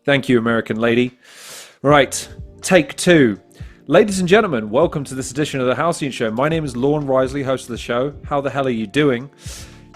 Thank you, American lady. Right, take two. Ladies and gentlemen, welcome to this edition of the Halcyon Show. My name is Lorne Riseley, host of the show. How the hell are you doing?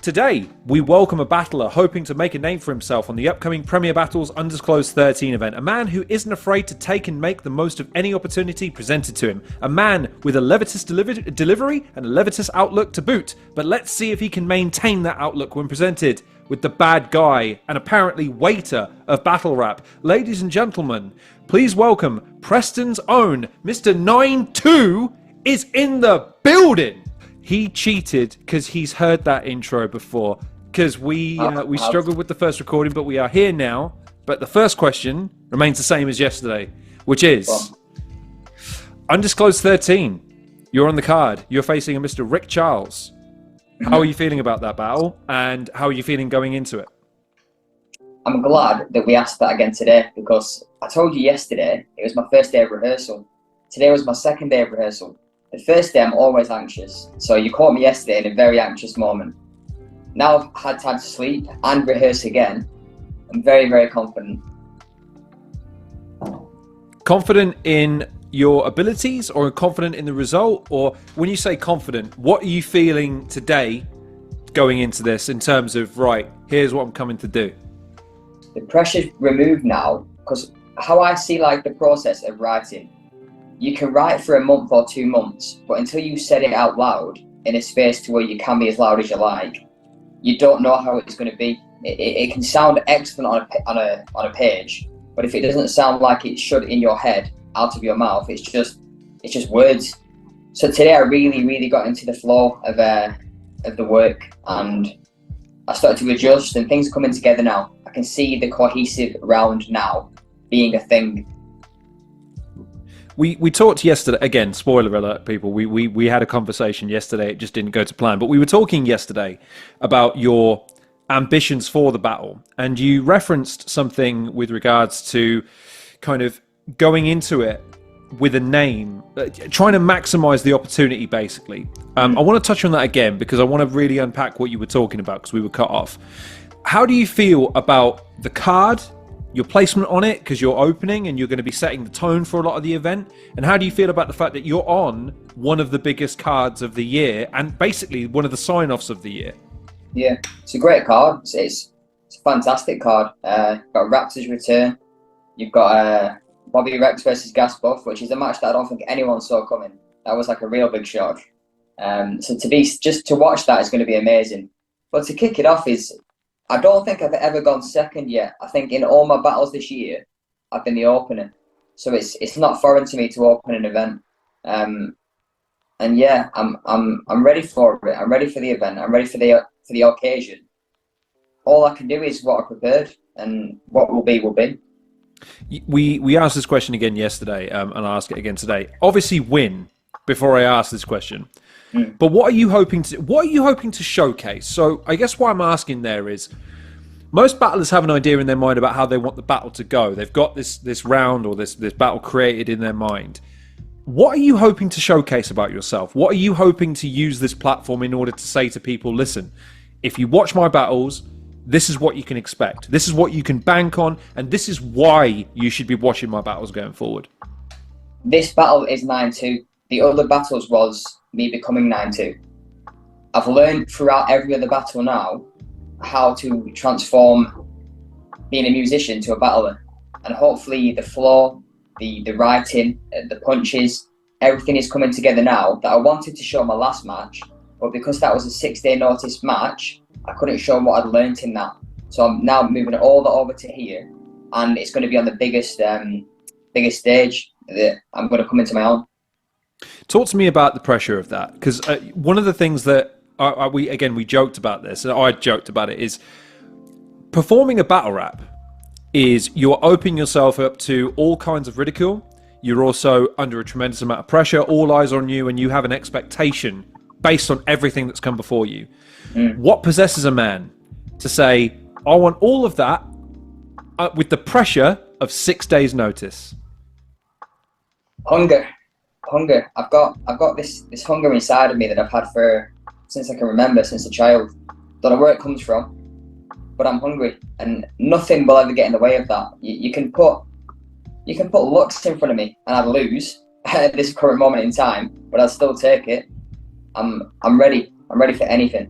Today, we welcome a battler hoping to make a name for himself on the upcoming Premier Battles Undisclosed 13 event. A man who isn't afraid to take and make the most of any opportunity presented to him. A man with a levitous delivery and a levitous outlook to boot. But let's see if he can maintain that outlook when presented with the bad guy and apparently waiter of battle rap. Ladies and gentlemen, please welcome Preston's own Mr. NineTwo is in the building. He cheated because he's heard that intro before. Because we struggled with the first recording, but we are here now. But the first question remains the same as yesterday, which is Undisclosed 13. You're on the card. You're facing a Mr. Rick Charles. How are you feeling about that battle, and how are you feeling going into it? I'm glad that we asked that again today, because I told you yesterday it was my first day of rehearsal. Today was my second day of rehearsal. The first day I'm always anxious, so you caught me yesterday in a very anxious moment. Now I've had time to sleep and rehearse again. I'm very, very confident. Confident in your abilities, or confident in the result? Or when you say confident, what are you feeling today going into this in terms of, right, here's what I'm coming to do? The pressure's removed now, because how I see like the process of writing, you can write for a month or 2 months, but until you said it out loud in a space to where you can be as loud as you like, you don't know how it's going to be. It can sound excellent on a page, but if it doesn't sound like it should in your head, out of your mouth, it's just words. So today I really got into the flow of the work, and I started to adjust, and things are coming together now. I can see the cohesive round now being a thing. We talked yesterday, again, spoiler alert, people, we had a conversation yesterday, it just didn't go to plan, but we were talking yesterday about your ambitions for the battle, and you referenced something with regards to kind of going into it with a name, trying to maximize the opportunity, basically. I want to touch on that again, because I want to really unpack what you were talking about, because we were cut off. How do you feel about the card, your placement on it, because you're opening and you're going to be setting the tone for a lot of the event? And how do you feel about the fact that you're on one of the biggest cards of the year, and basically one of the sign-offs of the year? Yeah, it's a great card. It's a fantastic card. Got Raptors return. You've got Bobby Rex versus Gaspuff, which is a match that I don't think anyone saw coming. That was like a real big shock. So to watch that is going to be amazing. But to kick it off I don't think I've ever gone second yet. I think in all my battles this year, I've been the opener. So it's not foreign to me to open an event. And yeah, I'm ready for it. I'm ready for the event. I'm ready for the occasion. All I can do is what I prepared, and what will be will be. We asked this question again yesterday, and I'll ask it again today. Obviously, win before I ask this question. But what are you hoping to showcase? So I guess what I'm asking there is, most battlers have an idea in their mind about how they want the battle to go. They've got this round or this battle created in their mind. What are you hoping to showcase about yourself? What are you hoping to use this platform in order to say to people, listen, if you watch my battles, this is what you can expect. This is what you can bank on, and this is why you should be watching my battles going forward. This battle is 9-2. The other battles was me becoming 9-2. I've learned throughout every other battle now how to transform being a musician to a battler, and hopefully the flow, the writing, the punches, everything is coming together now that I wanted to show my last match, but because that was a 6-day notice match, I couldn't show what I'd learned in that. So I'm now moving all that over to here, and it's going to be on the biggest stage that I'm going to come into my own. Talk to me about the pressure of that, because one of the things that we joked about this, and I joked about it, is performing a battle rap is you're opening yourself up to all kinds of ridicule. You're also under a tremendous amount of pressure, all eyes on you, and you have an expectation based on everything that's come before you. What possesses a man to say, I want all of that with the pressure of 6 days notice? Hunger. I've got this hunger inside of me that I've had since I can remember, since a child. Don't know where it comes from. but I'm hungry, and nothing will ever get in the way of that. You can put looks in front of me, and I'd lose at this current moment in time, but I'd still take it. I'm ready. I'm ready for anything.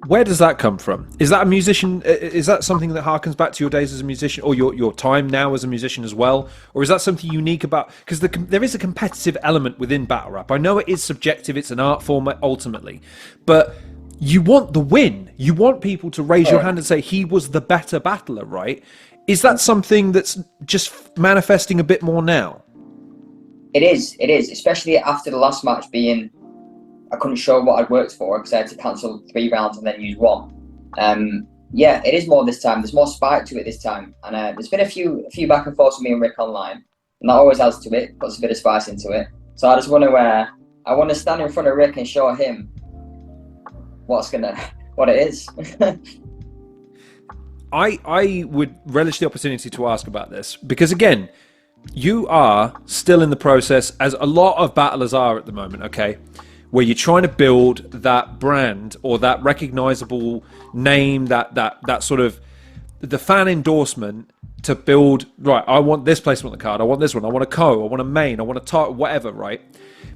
Where does that come from? Is that a musician? Is that something that harkens back to your days as a musician, or your time now as a musician as well? Or is that something unique about? Because there is a competitive element within battle rap. I know it is subjective; it's an art form ultimately, but you want the win. You want people to raise your hand and say he was the better battler, right? Is that something that's just manifesting a bit more now? It is, especially after the last match being, I couldn't show what I'd worked for because I had to cancel 3 rounds and then use 1. Yeah, it is more this time. There's more spike to it this time, and there's been a few back and forths with me and Rick online, and that always adds to it, puts a bit of spice into it. So I just want to stand in front of Rick and show him what it is. I would relish the opportunity to ask about this because, again, you are still in the process, as a lot of battlers are at the moment, okay, where you're trying to build that brand or that recognizable name, that sort of the fan endorsement to build, right, I want this placement on the card, I want this one, I want a co, I want a main, I want a title, whatever, right?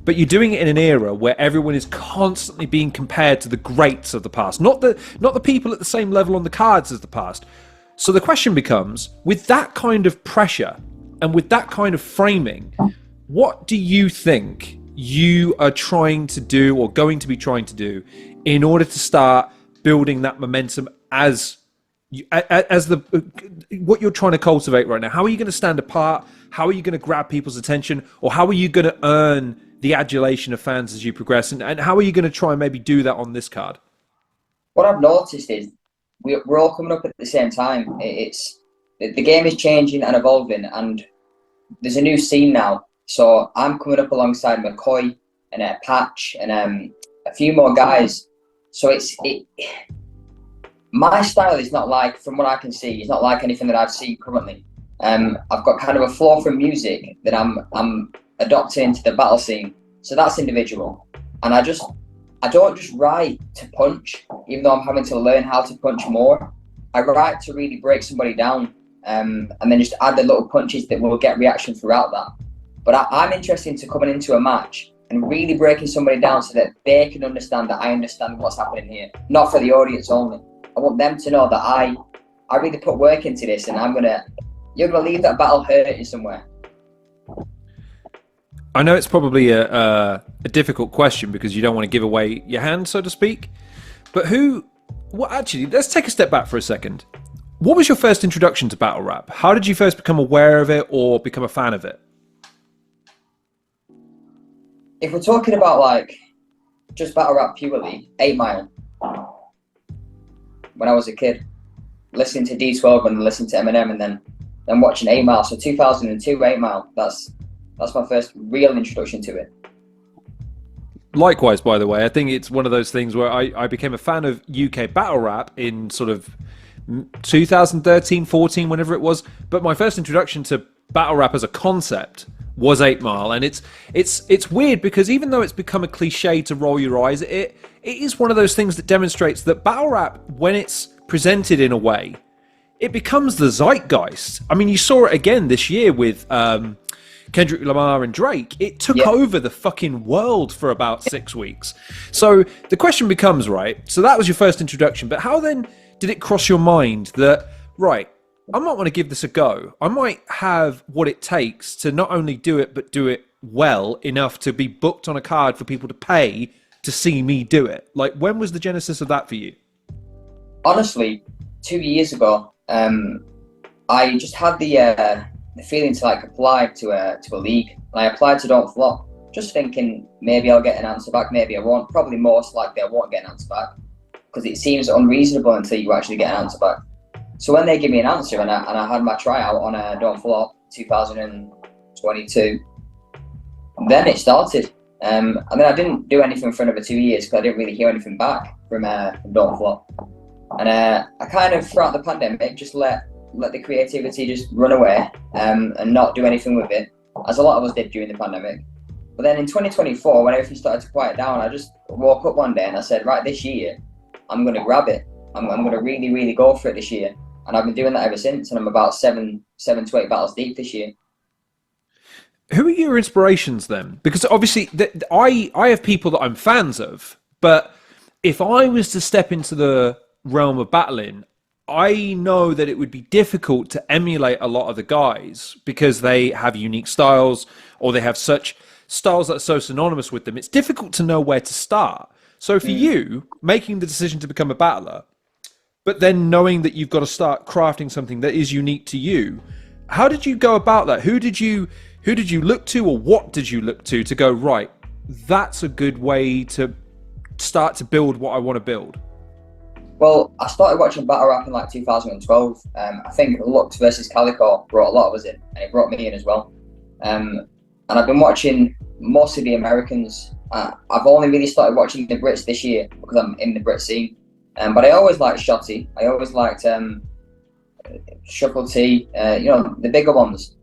But you're doing it in an era where everyone is constantly being compared to the greats of the past, not the people at the same level on the cards as the past. So the question becomes, with that kind of pressure and with that kind of framing, what do you think you are trying to do or going to be trying to do in order to start building that momentum as what you're trying to cultivate right now? How are you going to stand apart? How are you going to grab people's attention? Or how are you going to earn the adulation of fans as you progress? And how are you going to try and maybe do that on this card? What I've noticed is we're all coming up at the same time. The game is changing and evolving, and there's a new scene now. So I'm coming up alongside McCoy and Patch and a few more guys. So my style is not like, from what I can see, it's not like anything that I've seen currently. I've got kind of a flow from music that I'm adopting into the battle scene. So that's individual. And I don't just write to punch, even though I'm having to learn how to punch more. I write to really break somebody down, and then just add the little punches that will get reaction throughout that. But I'm interested to coming into a match and really breaking somebody down so that they can understand that I understand what's happening here. Not for the audience only. I want them to know that I really put work into this, and you're gonna leave that battle hurting somewhere. I know it's probably a difficult question because you don't want to give away your hand, so to speak. But actually, let's take a step back for a second. What was your first introduction to battle rap? How did you first become aware of it or become a fan of it? If we're talking about like just battle rap purely, 8 Mile. When I was a kid, listening to D12 and listening to Eminem, and then watching 8 Mile. So 2002, 8 Mile. That's my first real introduction to it. Likewise, by the way, I think it's one of those things where I became a fan of UK battle rap in sort of 2013, 14, whenever it was. But my first introduction to battle rap as a concept was 8 Mile, and it's weird because even though it's become a cliche to roll your eyes at it, it is one of those things that demonstrates that battle rap, when it's presented in a way, it becomes the zeitgeist. I mean, you saw it again this year with Kendrick Lamar and Drake. It took over the fucking world for about 6 weeks. So the question becomes, right, so that was your first introduction, but how then did it cross your mind that, right, I might want to give this a go. I might have what it takes to not only do it, but do it well enough to be booked on a card for people to pay to see me do it. Like, when was the genesis of that for you? Honestly, 2 years ago, I just had the feeling to like apply to a league, and I applied to Don't Flop, just thinking maybe I'll get an answer back, maybe I won't. Probably most likely I won't get an answer back because it seems unreasonable until you actually get an answer back. So when they give me an answer, and I had my tryout on Don't Flop 2022, then it started. And then I didn't do anything for another 2 years because I didn't really hear anything back from Don't Flop. And I kind of, throughout the pandemic, just let the creativity just run away and not do anything with it, as a lot of us did during the pandemic. But then in 2024, when everything started to quiet down, I just woke up one day and I said, right, this year, I'm going to grab it. I'm going to really, really go for it this year. And I've been doing that ever since, and I'm about seven to 8 battles deep this year. Who are your inspirations then? Because obviously, I have people that I'm fans of, but if I was to step into the realm of battling, I know that it would be difficult to emulate a lot of the guys because they have unique styles or they have such styles that are so synonymous with them. It's difficult to know where to start. So for you, making the decision to become a battler, but then knowing that you've got to start crafting something that is unique to you, how did you go about that? Who did you look to, or what did you look to go, right, that's a good way to start to build what I want to build? Well, I started watching battle rap in like 2012. I think Lux versus Calico brought a lot of us in, and it brought me in as well. And I've been watching most of the Americans. I've only really started watching the Brits this year because I'm in the Brit scene. But I always liked Shotty. I always liked Shuffle T, the bigger ones.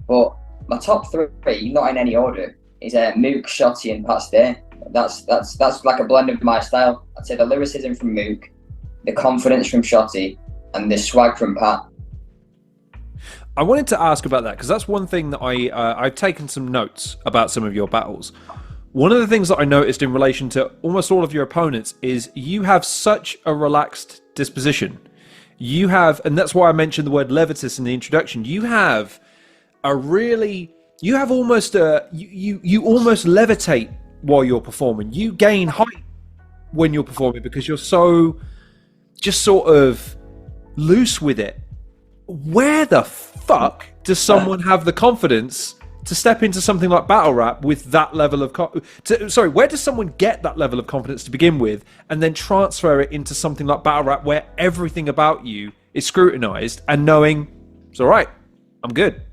But my top three, not in any order, is Mook, Shotty, and Pat Stay. That's like a blend of my style. I'd say the lyricism from Mook, the confidence from Shotty, and the swag from Pat. I wanted to ask about that because that's one thing that I've taken some notes about some of your battles. One of the things that I noticed in relation to almost all of your opponents is you have such a relaxed disposition. You have, and that's why I mentioned the word levitous in the introduction. You have almost you almost levitate while you're performing. You gain height when you're performing because you're so just sort of loose with it. Where the fuck does someone have the confidence to step into something like battle rap with that level of where does someone get that level of confidence to begin with and then transfer it into something like battle rap where everything about you is scrutinized and knowing it's all right, I'm good?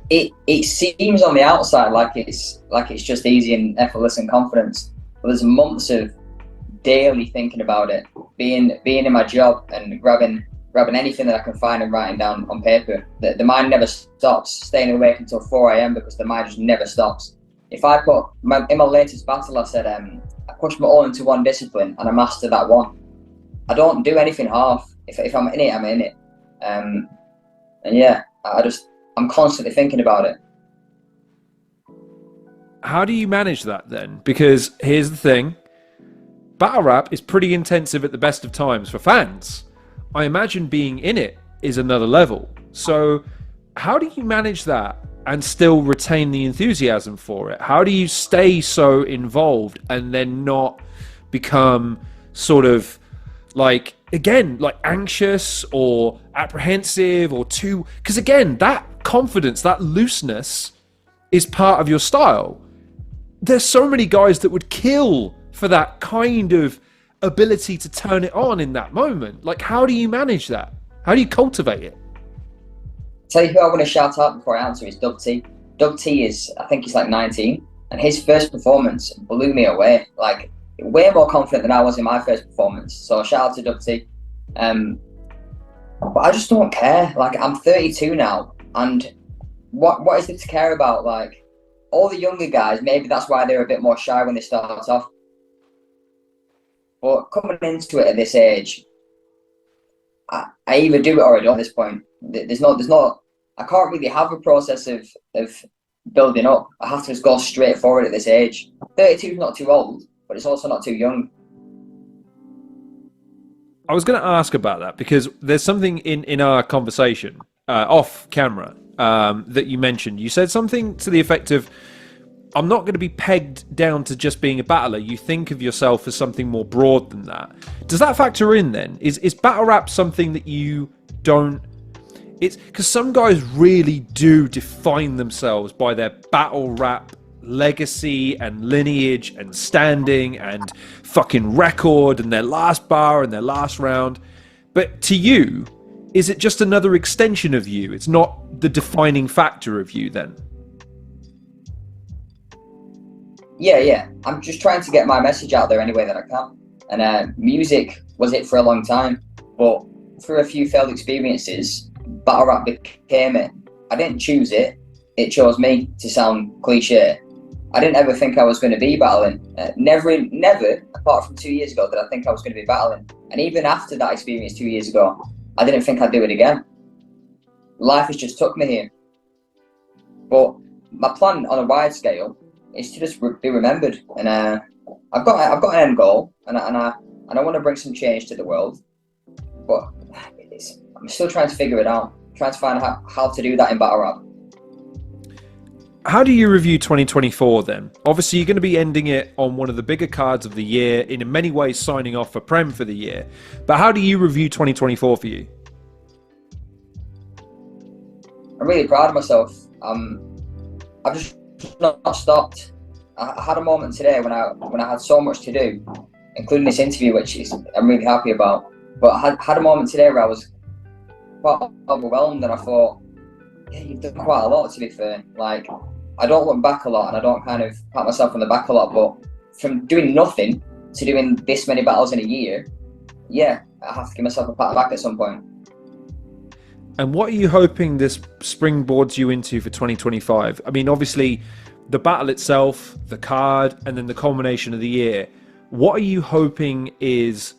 It seems on the outside like it's just easy and effortless and confidence, but there's months of daily thinking about it, being in my job and grabbing anything that I can find and writing down on paper. The mind never stops, staying awake until 4 a.m. because the mind just never stops. If I put in my latest battle, I said I pushed my all into one discipline and I mastered that one. I don't do anything half. If I'm in it, I'm in it. And yeah, I'm constantly thinking about it. How do you manage that then? Because here's the thing, battle rap is pretty intensive at the best of times for fans. I imagine being in it is another level. So how do you manage that and still retain the enthusiasm for it? How do you stay so involved and then not become sort of like anxious or apprehensive or too, because again, that confidence, that looseness is part of your style. There's so many guys that would kill for that kind of ability to turn it on in that moment. Like, how do you manage that? How do you cultivate it? Tell you who I want to shout out before I answer is Dub T. Dub T is, I think he's like 19, and his first performance blew me away. Like, way more confident than I was in my first performance. So shout out to Dub T. But I just don't care. Like, I'm 32 now, and what is there to care about? Like, all the younger guys, maybe that's why they're a bit more shy when they start off. But coming into it at this age, I either do it or I don't at this point. There's not. I can't really have a process of building up. I have to just go straight forward at this age. 32 is not too old, but it's also not too young. I was going to ask about that because there's something in our conversation off camera that you mentioned. You said something to the effect of, I'm not going to be pegged down to just being a battler. You think of yourself as something more broad than that. Does that factor in then? Is battle rap something that you don't... It's because some guys really do define themselves by their battle rap legacy and lineage and standing and fucking record and their last bar and their last round. But to you, is it just another extension of you? It's not the defining factor of you then? Yeah. I'm just trying to get my message out there any way that I can. And music was it for a long time, but through a few failed experiences, battle rap became it. I didn't choose it; it chose me. To sound cliche, I didn't ever think I was going to be battling. Never, apart from 2 years ago, did I think I was going to be battling. And even after that experience 2 years ago, I didn't think I'd do it again. Life has just took me here. But my plan on a wide scale is to just be remembered. And I've got an end goal, and I want to bring some change to the world. But I'm still trying to figure it out. Trying to find out how to do that in battle rap. How do you review 2024 then? Obviously, you're going to be ending it on one of the bigger cards of the year, in many ways signing off for Prem for the year. But how do you review 2024 for you? I'm really proud of myself. I've just not stopped. I had a moment today when I had so much to do, including this interview, which I'm really happy about. But I had a moment today where I was quite overwhelmed, and I thought, yeah, you've done quite a lot, to be fair. Like, I don't look back a lot, and I don't kind of pat myself on the back a lot, but from doing nothing to doing this many battles in a year, yeah, I have to give myself a pat on the back at some point. And what are you hoping this springboards you into for 2025? I mean, obviously, the battle itself, the card, and then the culmination of the year. What are you hoping is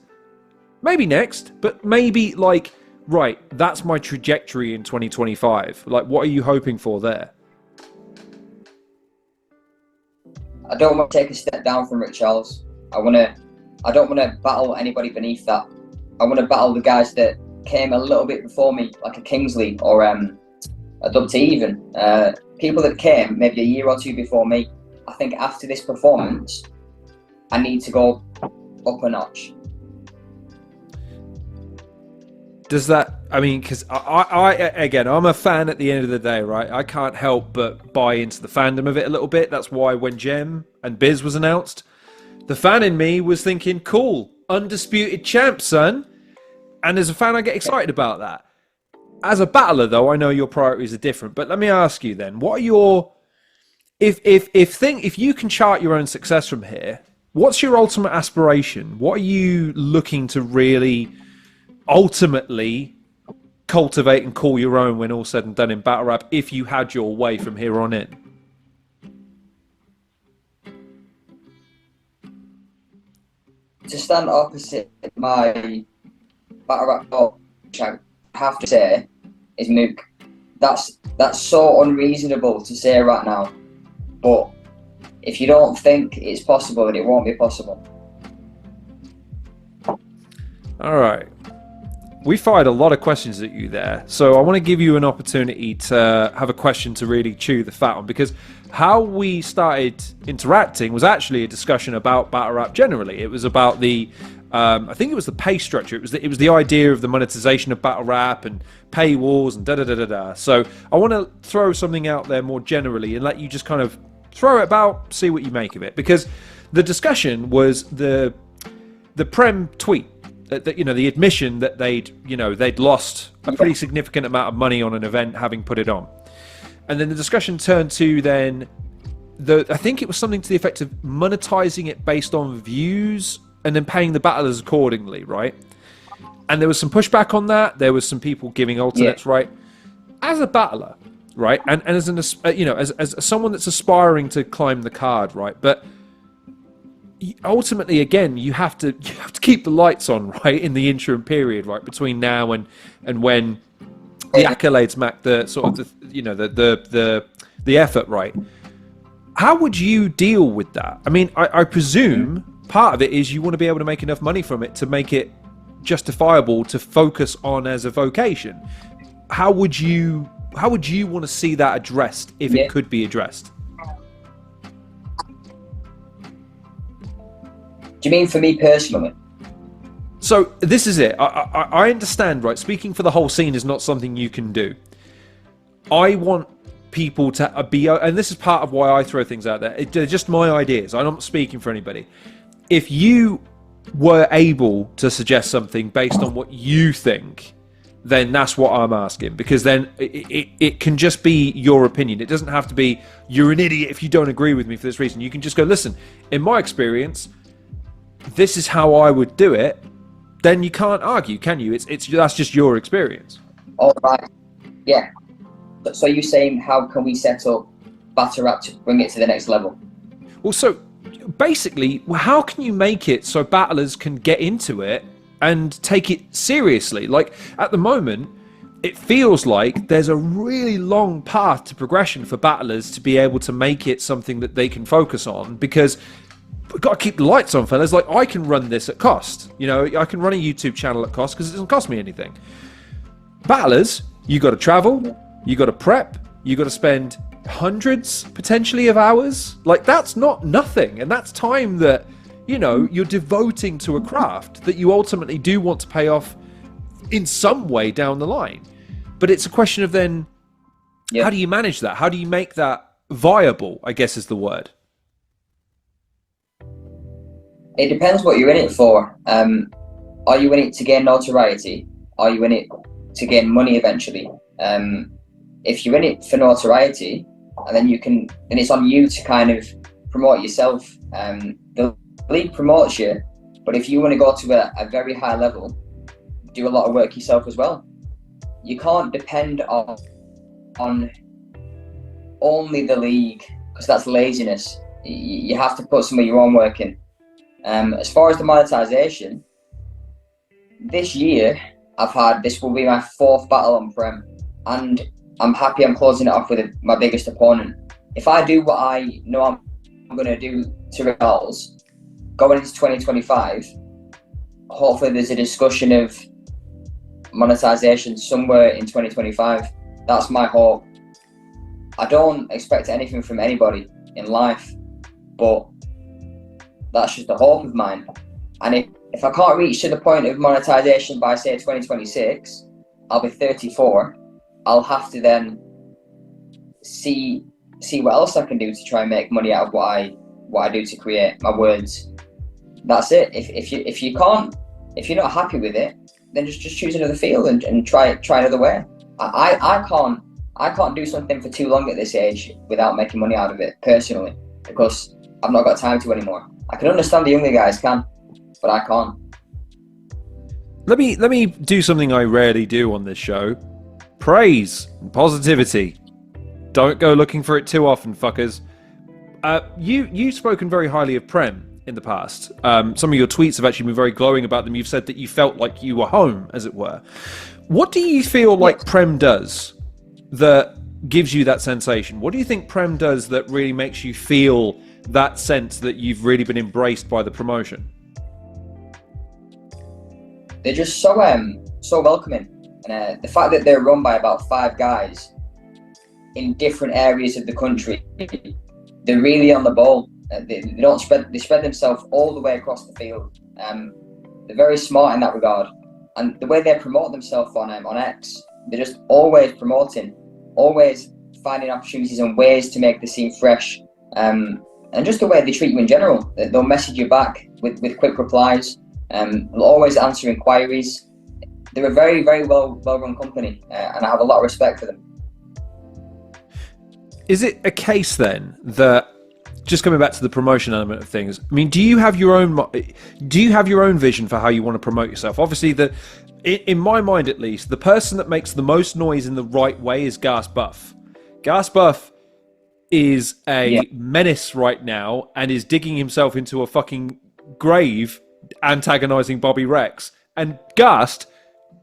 maybe next, but maybe like, right, that's my trajectory in 2025. Like, what are you hoping for there? I don't want to take a step down from Rick Charles. I don't want to battle anybody beneath that. I want to battle the guys that came a little bit before me, like a Kingsley or a Dub T even. People that came maybe a year or two before me. I think after this performance, I need to go up a notch. Does that, I mean, because I'm a fan at the end of the day, right? I can't help but buy into the fandom of it a little bit. That's why when Gem and Biz was announced, the fan in me was thinking, cool, undisputed champ, son. And as a fan, I get excited about that. As a battler, though, I know your priorities are different. But let me ask you then, what are your, if you can chart your own success from here, what's your ultimate aspiration? What are you looking to really ultimately cultivate and call your own when all's said and done in battle rap, if you had your way from here on in? To stand opposite my battle rap goal, which I have to say is Mook. That's so unreasonable to say right now, but if you don't think it's possible, then it won't be possible. All right. We fired a lot of questions at you there, so I want to give you an opportunity to have a question to really chew the fat on, because how we started interacting was actually a discussion about battle rap generally. It was about the, I think it was the pay structure. It was the idea of the monetization of battle rap and paywalls and da-da-da-da-da. So I want to throw something out there more generally and let you just kind of throw it about, see what you make of it, because the discussion was the Prem tweet. The admission that they'd lost a pretty significant amount of money on an event having put it on. And then the discussion turned to then I think it was something to the effect of monetizing it based on views and then paying the battlers accordingly, right? And there was some pushback on that. There was some people giving alternates, right? As a battler, right? And as as someone that's aspiring to climb the card, right? But ultimately, again, you have to keep the lights on, right, in the interim period, right, between now and when the accolades match the sort of the effort, right? How would you deal with that? I mean, I presume part of it is you want to be able to make enough money from it to make it justifiable to focus on as a vocation. How would you want to see that addressed if it could be addressed? Do you mean for me personally? So this is it. I understand, right? Speaking for the whole scene is not something you can do. I want people to be, and this is part of why I throw things out there. They're just my ideas. I'm not speaking for anybody. If you were able to suggest something based on what you think, then that's what I'm asking, because then it can just be your opinion. It doesn't have to be, you're an idiot if you don't agree with me for this reason. You can just go, listen, in my experience, this is how I would do it. Then you can't argue, can you? That's just your experience. All right. Yeah. So you're saying, how can we set up battle rap to bring it to the next level? Well, so basically, how can you make it so battlers can get into it and take it seriously? Like, at the moment, it feels like there's a really long path to progression for battlers to be able to make it something that they can focus on, because we've got to keep the lights on, fellas. Like, I can run this at cost. You know, I can run a YouTube channel at cost because it doesn't cost me anything. Battlers, you got to travel, you got to prep, you got to spend hundreds potentially of hours. Like, that's not nothing, and that's time that, you know, you're devoting to a craft that you ultimately do want to pay off in some way down the line. But it's a question of then, how do you manage that? How do you make that viable, I guess is the word. It depends what you're in it for. Are you in it to gain notoriety? Are you in it to gain money eventually? If you're in it for notoriety, and then it's on you to kind of promote yourself. The league promotes you, but if you want to go to a very high level, do a lot of work yourself as well. You can't depend on only the league, because that's laziness. You have to put some of your own work in. As far as the monetization, this year this will be my 4th battle on Prem, and I'm happy I'm closing it off with my biggest opponent. If I do what I know I'm going to do to results going into 2025, hopefully there's a discussion of monetization somewhere in 2025. That's my hope. I don't expect anything from anybody in life, but that's just a hope of mine. And if I can't reach to the point of monetization by, say, 2026, I'll be 34. I'll have to then see what else I can do to try and make money out of what I do to create my words. That's it. If you're not happy with it, then just choose another field and try another way. I can't do something for too long at this age without making money out of it personally, because I've not got time to anymore. I can understand the younger guys can, but I can't. Let me do something I rarely do on this show. Praise and positivity. Don't go looking for it too often, fuckers. You've spoken very highly of Prem in the past. Some of your tweets have actually been very glowing about them. You've said that you felt like you were home, as it were. What do you feel like Prem does that gives you that sensation? What do you think Prem does that really makes you feel that sense that you've really been embraced by the promotion? They're just so welcoming. And the fact that they're run by about 5 guys in different areas of the country, they're really on the ball. They spread themselves all the way across the field. They're very smart in that regard. And the way they promote themselves on X, they're just always promoting, always finding opportunities and ways to make the scene fresh. And just the way they treat you in general. They'll message you back with quick replies. They'll always answer inquiries. They're a very, very well-run company, and I have a lot of respect for them. Is it a case then that, just coming back to the promotion element of things, I mean, do you have your own vision for how you want to promote yourself? Obviously, in my mind at least, the person that makes the most noise in the right way is Gas Buff. Gas Buff is a menace right now and is digging himself into a fucking grave, antagonizing Bobby Rex. And Gast,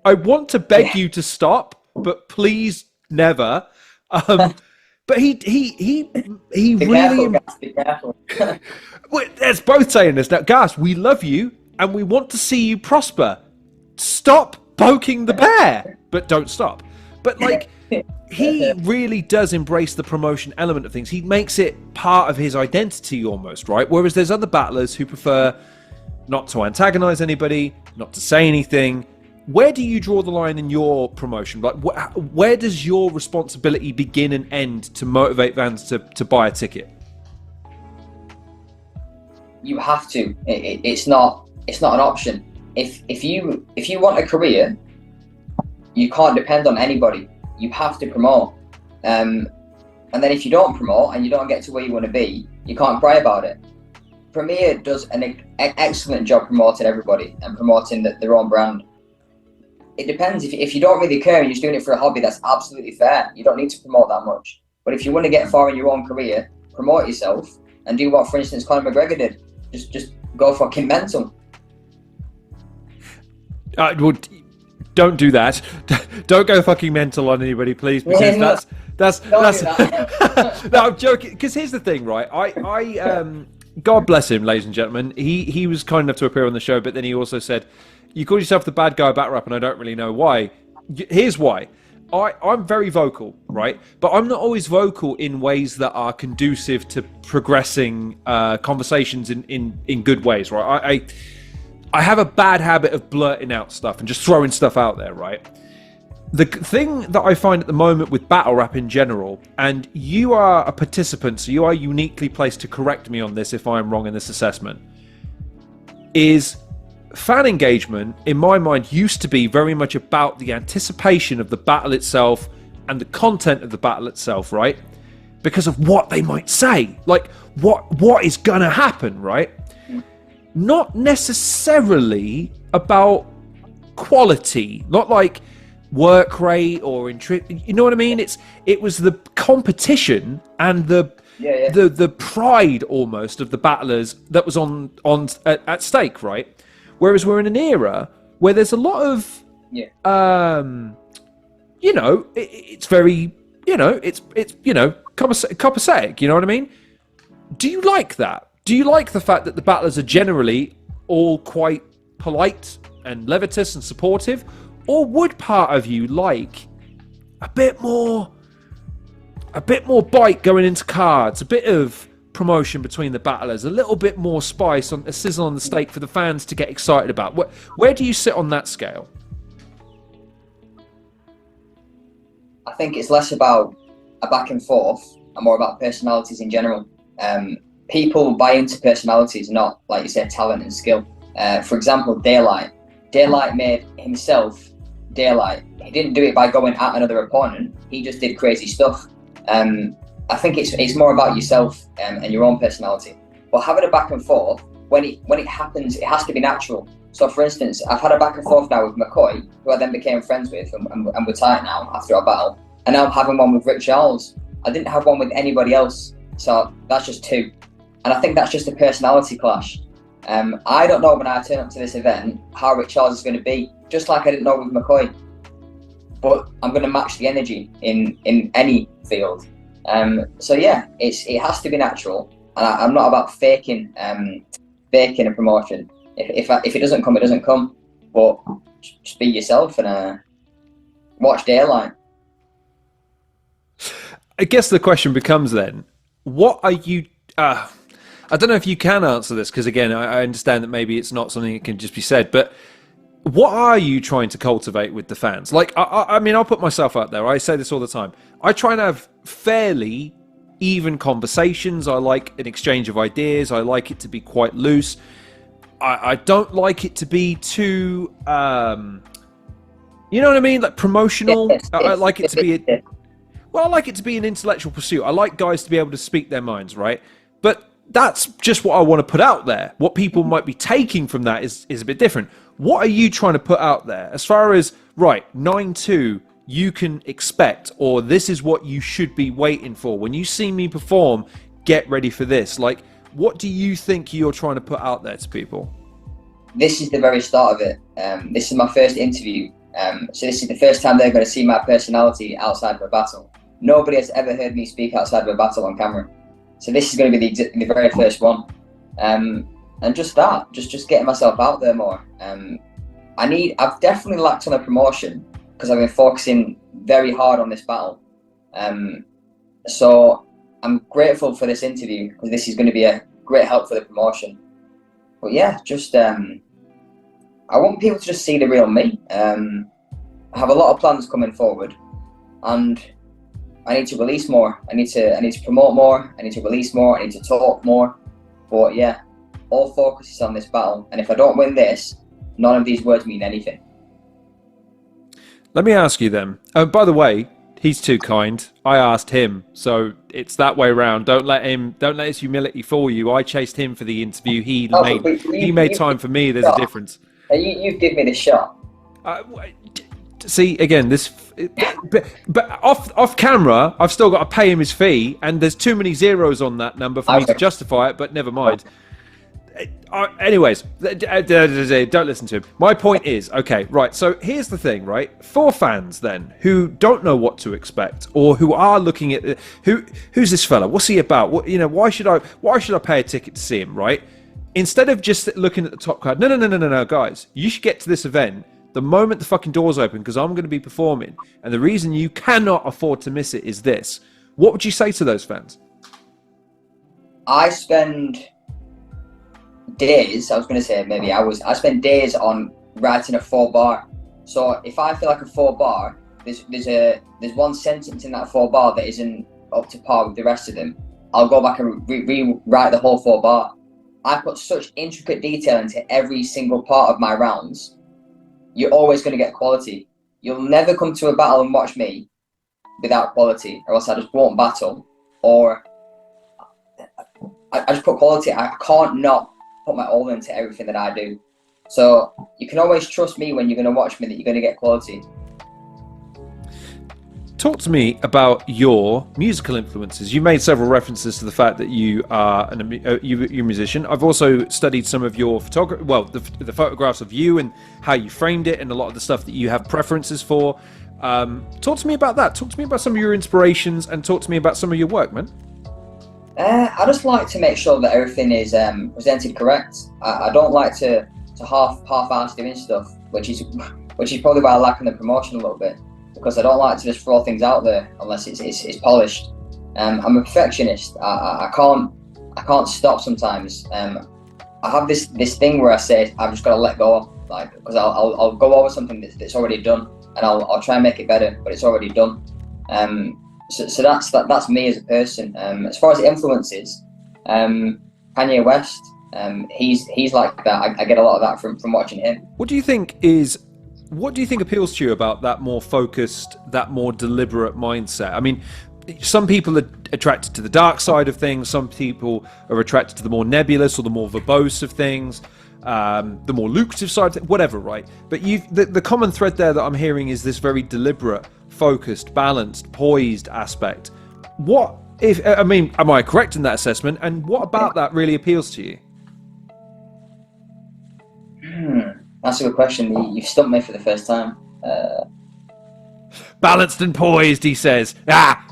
I want to beg you to stop, but please never. But he be really. Be careful. Let's both saying this now. Gas, we love you and we want to see you prosper. Stop poking the bear, but don't stop. But like, he really does embrace the promotion element of things. He makes it part of his identity almost, right? Whereas there's other battlers who prefer not to antagonize anybody, not to say anything. Where do you draw the line in your promotion? Like, where does your responsibility begin and end to motivate fans to buy a ticket? You have to. It's not an option. If you want a career, you can't depend on anybody. You have to promote. And then if you don't promote and you don't get to where you want to be, you can't cry about it. Premier does an excellent job promoting everybody and promoting their own brand. It depends. If you don't really care and you're just doing it for a hobby, that's absolutely fair. You don't need to promote that much. But if you want to get far in your own career, promote yourself and do what, for instance, Conor McGregor did. Just go fucking mental. Well, don't do that. Don't go fucking mental on anybody, please, because that's no, I'm joking. Because here's the thing, right? I God bless him, ladies and gentlemen. He was kind enough to appear on the show, but then he also said, "You called yourself the bad guy battle rap, and I don't really know why." Here's why. I'm very vocal, right? But I'm not always vocal in ways that are conducive to progressing conversations in good ways, right? I have a bad habit of blurting out stuff and just throwing stuff out there, right? The thing that I find at the moment with battle rap in general, and you are a participant, so you are uniquely placed to correct me on this if I'm wrong in this assessment, is fan engagement, in my mind, used to be very much about the anticipation of the battle itself and the content of the battle itself, right? Because of what they might say, like what is gonna happen, right? Not necessarily about quality, not like work rate or you know what I mean? It was the competition and the pride almost of the battlers that was at stake, right? Whereas we're in an era where there's a lot of you know, it's very, you know, it's you know, copacetic, you know what I mean? Do you like that? Do you like the fact that the battlers are generally all quite polite and levitous and supportive? Or would part of you like a bit more bite going into cards, a bit of promotion between the battlers, a little bit more spice, a sizzle on the steak for the fans to get excited about? Where do you sit on that scale? I think it's less about a back and forth and more about personalities in general. People buy into personalities, not, like you said, talent and skill. For example, Daylight made himself Daylight. He didn't do it by going at another opponent. He just did crazy stuff. I think it's more about yourself and your own personality. But having a back and forth, when it happens, it has to be natural. So, for instance, I've had a back and forth now with McCoy, who I then became friends with, and we're tight now after our battle. And now I'm having one with Rick Charles. I didn't have one with anybody else. So that's just two. And I think that's just a personality clash. I don't know when I turn up to this event how Rick Charles is going to be, just like I didn't know with McCoy. But I'm going to match the energy in any field. So yeah, it has to be natural. And I'm not about faking a promotion. If it doesn't come, it doesn't come. But just be yourself and watch Daylight. I guess the question becomes then, what are you... I don't know if you can answer this, because again, I understand that maybe it's not something that can just be said, but what are you trying to cultivate with the fans? Like, I mean, I'll put myself out there. I say this all the time. I try and have fairly even conversations. I like an exchange of ideas. I like it to be quite loose. I don't like it to be too, you know what I mean? Like promotional. I like it to be, I like it to be an intellectual pursuit. I like guys to be able to speak their minds, right? But that's just what I want to put out there. What people might be taking from that is a bit different. What are you trying to put out there as far as, right, 9-2, you can expect, or this is what you should be waiting for. When you see me perform, get ready for this. Like, what do you think you're trying to put out there to people? This is the very start of it. This is my first interview. So this is the first time they're going to see my personality outside of a battle. Nobody has ever heard me speak outside of a battle on camera. So this is going to be the very first one. And just getting myself out there more. I've definitely lacked on a promotion because I've been focusing very hard on this battle. So I'm grateful for this interview because this is going to be a great help for the promotion. But yeah, I want people to just see the real me. I have a lot of plans coming forward, and I need to release more. I need to promote more. I need to release more. I need to talk more. But yeah, all focus is on this battle. And if I don't win this, none of these words mean anything. Let me ask you then. By the way, he's too kind. I asked him, so it's that way around. Don't let his humility fool you. I chased him for the interview. He made time for me. There's a difference. You give me the shot. see again this, but off camera, I've still got to pay him his fee, and there's too many zeros on that number for me to justify it. But never mind. Anyways, don't listen to him. My point is, okay, right. So here's the thing, right? For fans then who don't know what to expect, or who are looking at who's this fella? What's he about? What, why should I pay a ticket to see him? Right? Instead of just looking at the top card, no, guys, you should get to this event the moment the fucking doors open, because I'm going to be performing, and the reason you cannot afford to miss it is this. What would you say to those fans? I spend days, I was going to say maybe hours, I spend days on writing a 4-bar. So if I feel like a 4-bar, there's one sentence in that 4-bar that isn't up to par with the rest of them, I'll go back and rewrite the whole 4-bar. I put such intricate detail into every single part of my rounds. You're always going to get quality. You'll never come to a battle and watch me without quality, or else I just won't battle, or I just put quality. I can't not put my all into everything that I do. So you can always trust me when you're going to watch me that you're going to get quality. Talk to me about your musical influences. You made several references to the fact that you are you're a musician. I've also studied some of your photography, well, the photographs of you and how you framed it, and a lot of the stuff that you have preferences for. Talk to me about that. Talk to me about some of your inspirations, and talk to me about some of your work, man. I just like to make sure that everything is presented correct. I don't like to half-ass doing stuff, which is probably why I lack in the promotion a little bit, because I don't like to just throw things out there unless it's polished. I'm a perfectionist. I can't stop sometimes. I have this thing where I say I've just got to let go, like, because I'll go over something that's already done, and I'll try and make it better, but it's already done. So that's me as a person. As far as influences, Kanye West, he's like that. I get a lot of that from watching him. What do you think appeals to you about that more focused, that more deliberate mindset? I mean, some people are attracted to the dark side of things. Some people are attracted to the more nebulous or the more verbose of things, the more lucrative side, whatever, right? But the common thread there that I'm hearing is this very deliberate, focused, balanced, poised aspect. Am I correct in that assessment? And what about that really appeals to you? That's a good question. You've stumped me for the first time. Balanced and poised, he says.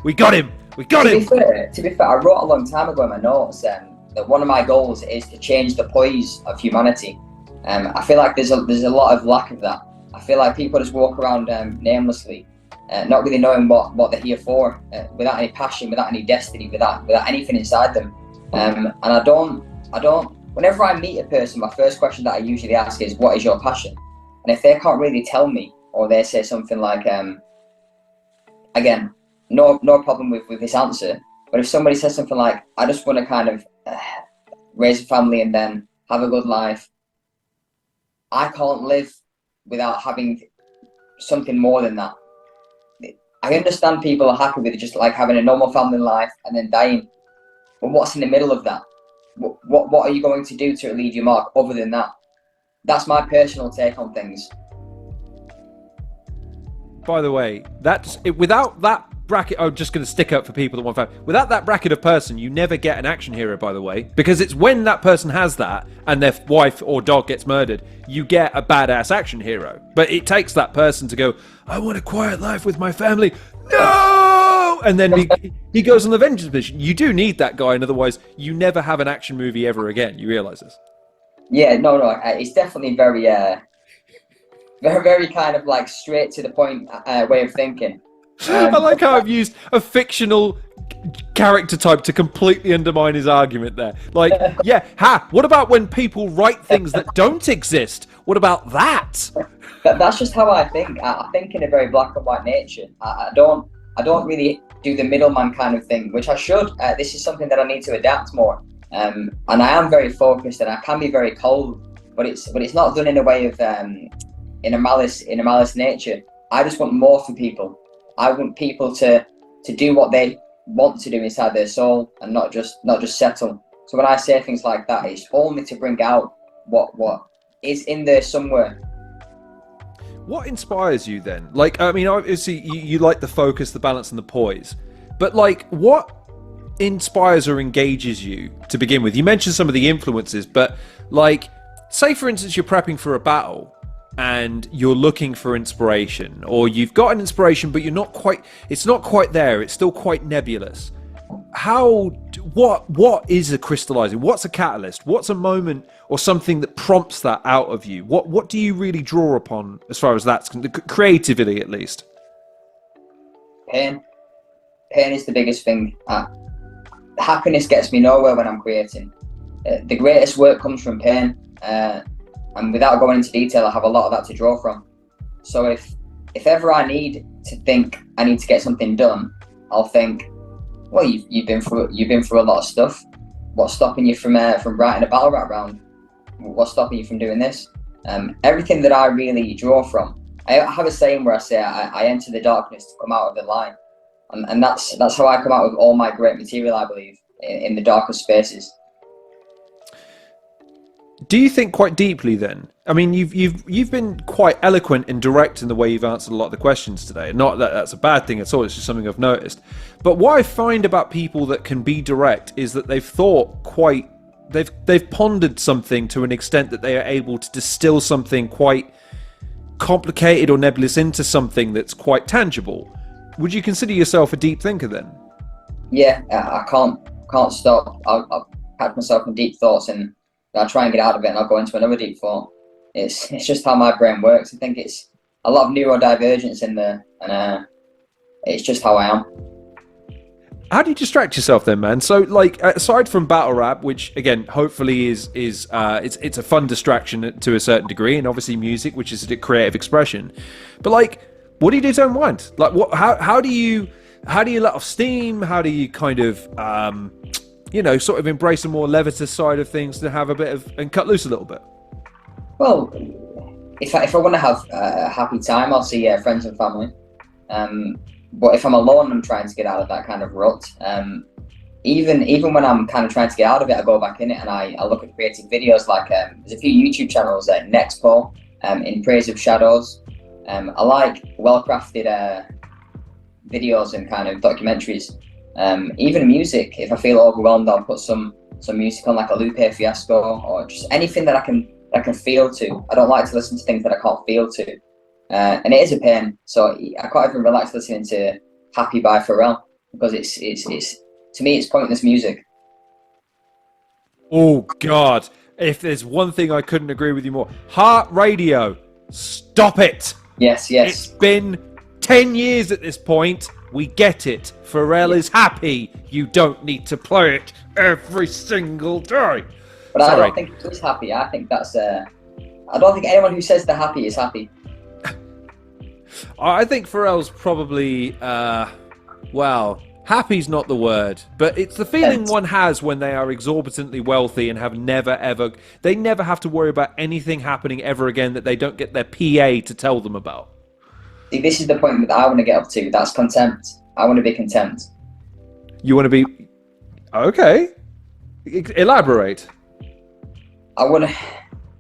We got him. To be fair, I wrote a long time ago in my notes that one of my goals is to change the poise of humanity. I feel like there's a lot of lack of that. I feel like people just walk around namelessly, not really knowing what they're here for, without any passion, without any destiny, without anything inside them. And I don't. Whenever I meet a person, my first question that I usually ask is, "What is your passion?" And if they can't really tell me, or they say something like, again, no problem with this answer. But if somebody says something like, "I just want to kind of raise a family and then have a good life," I can't live without having something more than that. I understand people are happy with just like having a normal family life and then dying, but what's in the middle of that? What are you going to do to leave your mark other than that? That's my personal take on things. By the way, without that bracket, I'm just going to stick up for people that want family. Without that bracket of person, you never get an action hero, by the way, because it's when that person has that and their wife or dog gets murdered, you get a badass action hero. But it takes that person to go, I want a quiet life with my family. No! And then he goes on the vengeance mission. You do need that guy, and otherwise you never have an action movie ever again. You realise this? Yeah, no, it's definitely very, very kind of like straight to the point way of thinking. I like how I've used a fictional character type to completely undermine his argument there. Like, what about when people write things that don't exist? What about that? That's just how I think. I think in a very black and white nature. I don't really do the middleman kind of thing, which I should. This is something that I need to adapt more. And I am very focused, and I can be very cold, but it's not done in a way of in a malice nature. I just want more for people. I want people to do what they want to do inside their soul, and not just settle. So when I say things like that, it's only to bring out what is in there somewhere. What inspires you then? Like, I mean, obviously you like the focus, the balance, and the poise, but like, what inspires or engages you to begin with? You mentioned some of the influences, but like, say for instance, you're prepping for a battle and you're looking for inspiration, or you've got an inspiration, but it's not quite there. It's still quite nebulous. What is a crystallizing? What's a catalyst? What's a moment or something that prompts that out of you? What do you really draw upon as far as that's creatively, at least? Pain is the biggest thing. Happiness gets me nowhere when I'm creating. The greatest work comes from pain, and without going into detail, I have a lot of that to draw from. So if ever I need to think I need to get something done, I'll think, well, you've been through a lot of stuff. What's stopping you from writing a battle rap round? What's stopping you from doing this? Everything that I really draw from. I have a saying where I say I enter the darkness to come out of the light, and that's how I come out with all my great material. I believe in the darkest spaces. Do you think quite deeply then? I mean, you've been quite eloquent and direct in the way you've answered a lot of the questions today. Not that that's a bad thing at all, it's just something I've noticed. But what I find about people that can be direct is that they've pondered something to an extent that they are able to distill something quite complicated or nebulous into something that's quite tangible. Would you consider yourself a deep thinker then? Yeah, I can't stop. I'll catch myself in deep thoughts and I'll try and get out of it, and I'll go into another deep thought. It's just how my brain works. I think it's a lot of neurodivergence in there, and it's just how I am. How do you distract yourself then, man? So, like, aside from battle rap, which again, hopefully is it's a fun distraction to a certain degree, and obviously music, which is a creative expression. But like, what do you do to unwind? Like, how do you let off steam? How do you kind of sort of embrace a more levitous side of things to have a bit of and cut loose a little bit? Well, if I want to have a happy time, I'll see friends and family. But if I'm alone, I'm trying to get out of that kind of rut. Even when I'm kind of trying to get out of it, I go back in it and I look at creative videos. Like there's a few YouTube channels, NineTwo, in praise of shadows. I like well-crafted videos and kind of documentaries. Even music, if I feel overwhelmed, I'll put some music on, like a Lupe Fiasco, or just anything that I can feel to. I don't like to listen to things that I can't feel to, and it is a pain. So I quite even relax listening to Happy by Pharrell, because it's to me it's pointless music. Oh God! If there's one thing I couldn't agree with you more, heart radio, stop it. Yes. It's been 10 years at this point. We get it. Pharrell is happy. You don't need to play it every single day. But sorry. I don't think he's happy. I think that's I don't think anyone who says they're happy is happy. I think Pharrell's probably happy's not the word, but it's the feeling one has when they are exorbitantly wealthy and have never have to worry about anything happening ever again that they don't get their PA to tell them about. See, this is the point that I want to get up to. That's contempt. I want to be content. You want to be... Okay. Elaborate. I'm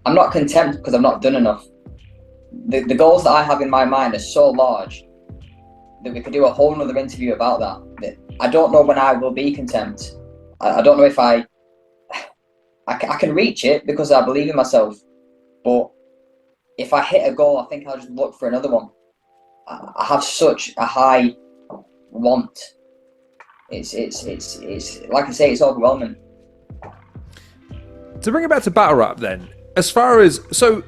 not content because I've not done enough. The goals that I have in my mind are so large that we could do a whole nother interview about that. I don't know when I will be content. I don't know if I can reach it because I believe in myself. But if I hit a goal, I think I'll just look for another one. I have such a high want. It's like I say, it's overwhelming. To bring it back to battle rap then, as far as, so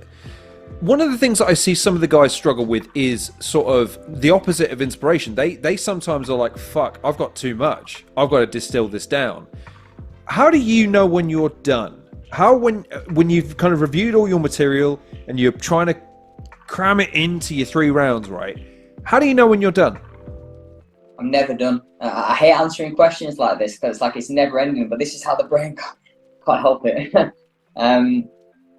one of the things that I see some of the guys struggle with is sort of the opposite of inspiration. They sometimes are like, fuck, I've got too much. I've got to distill this down. How do you know when you're done? How, when you've kind of reviewed all your material and you're trying to cram it into your 3 rounds, right? How do you know when you're done? I'm never done. I hate answering questions like this because it's like it's never ending, but this is how the brain can't help it.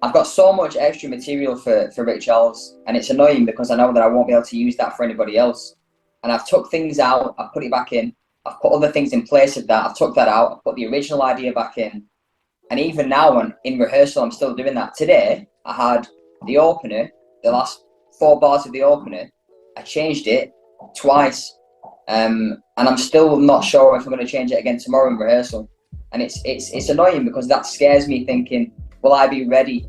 I've got so much extra material for Rick Charles, and it's annoying because I know that I won't be able to use that for anybody else. And I've took things out, I've put it back in, I've put other things in place of that, I've took that out, I've put the original idea back in. And even now in rehearsal, I'm still doing that. Today, I had the opener, the last 4 bars of the opener, I changed it twice, and I'm still not sure if I'm going to change it again tomorrow in rehearsal. And it's annoying because that scares me, thinking, will I be ready?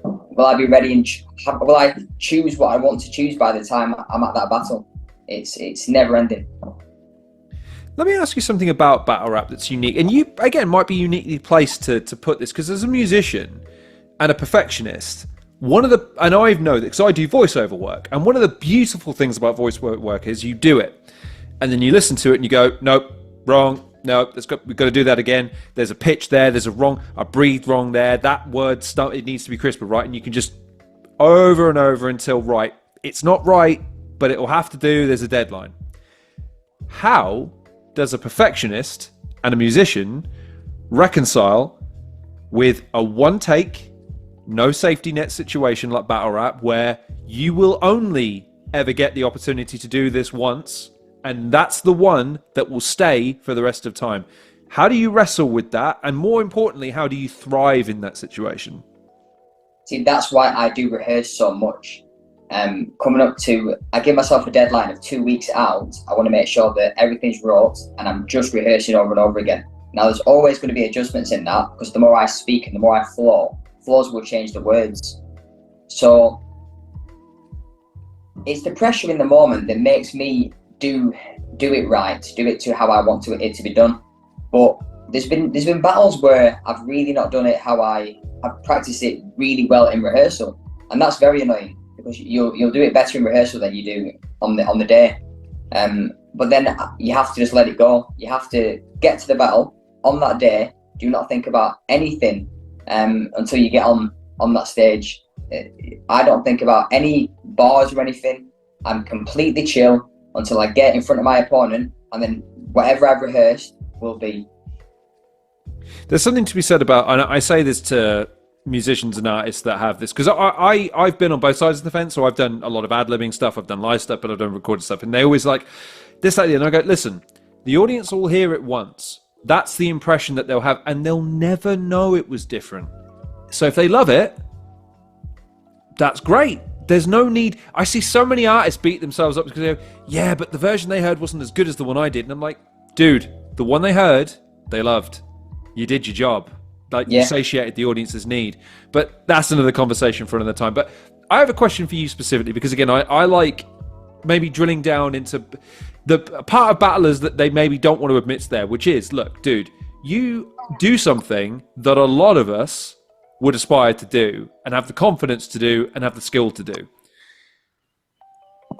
Will I be ready and will I choose what I want to choose by the time I'm at that battle? It's never ending. Let me ask you something about battle rap that's unique, and you again might be uniquely placed to put this, because as a musician and a perfectionist, and I know that because I do voiceover work, and one of the beautiful things about voiceover work is you do it, and then you listen to it and you go, nope, wrong. No, we've got to do that again. There's a pitch there. There's a wrong. I breathed wrong there. That word, it needs to be crisper, right? And you can just over and over until, right, it's not right, but it will have to do. There's a deadline. How does a perfectionist and a musician reconcile with a one take, no safety net situation like battle rap, where you will only ever get the opportunity to do this once, and that's the one that will stay for the rest of time? How do you wrestle with that? And more importantly, how do you thrive in that situation? See, that's why I do rehearse so much. Coming up to, I give myself a deadline of 2 weeks out. I want to make sure that everything's wrote and I'm just rehearsing over and over again. Now, there's always going to be adjustments in that, because the more I speak and the more I flows will change the words. So it's the pressure in the moment that makes me do it right, do it to how I want it to be done. But there's been battles where I've really not done it how I've practiced it really well in rehearsal, and that's very annoying, because you'll do it better in rehearsal than you do on the day. But then you have to just let it go. You have to get to the battle on that day. Do not think about anything until you get on that stage. I don't think about any bars or anything. I'm completely chill until I get in front of my opponent, and then whatever I've rehearsed will be. There's something to be said about, and I say this to musicians and artists that have this, because I've been on both sides of the fence. So I've done a lot of ad-libbing stuff, I've done live stuff, but I've done recorded stuff, and they always like this, like, and I go, listen, the audience will hear it once. That's the impression that they'll have, and they'll never know it was different. So if they love it, that's great. There's no need. I see so many artists beat themselves up because they go, yeah, but the version they heard wasn't as good as the one I did. And I'm like, dude, the one they heard, they loved. You did your job. Like, you satiated the audience's need. But that's another conversation for another time. But I have a question for you specifically, because again, I like maybe drilling down into the part of battlers that they maybe don't want to admit there, which is, look, dude, you do something that a lot of us would aspire to do and have the confidence to do and have the skill to do.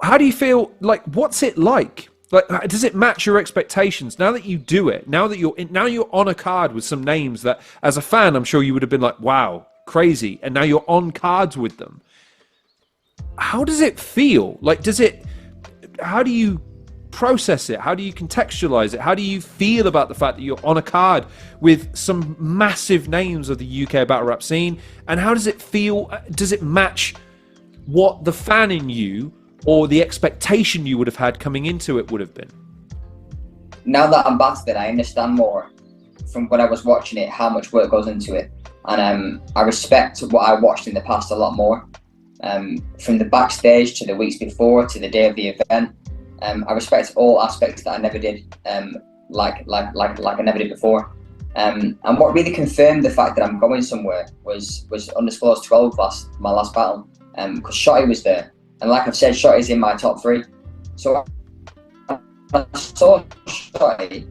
How do you feel? Like, what's it like? Like, does it match your expectations now that you do it? Now that you're on a card with some names that, as a fan, I'm sure you would have been like, wow, crazy. And now you're on cards with them. How does it feel? Like, how do you process it? How do you contextualize it? How do you feel about the fact that you're on a card with some massive names of the UK battle rap scene? And how does it feel? Does it match what the fan in you or the expectation you would have had coming into it would have been? Now that I'm battling, I understand more from when I was watching it how much work goes into it, and I respect what I watched in the past a lot more. From the backstage to the weeks before to the day of the event, I respect all aspects that I never did, like I never did before. And what really confirmed the fact that I'm going somewhere was Undisclosed 12 my last battle, because Shotty was there, and like I've said, Shotty's in my top 3. So I saw Shotty,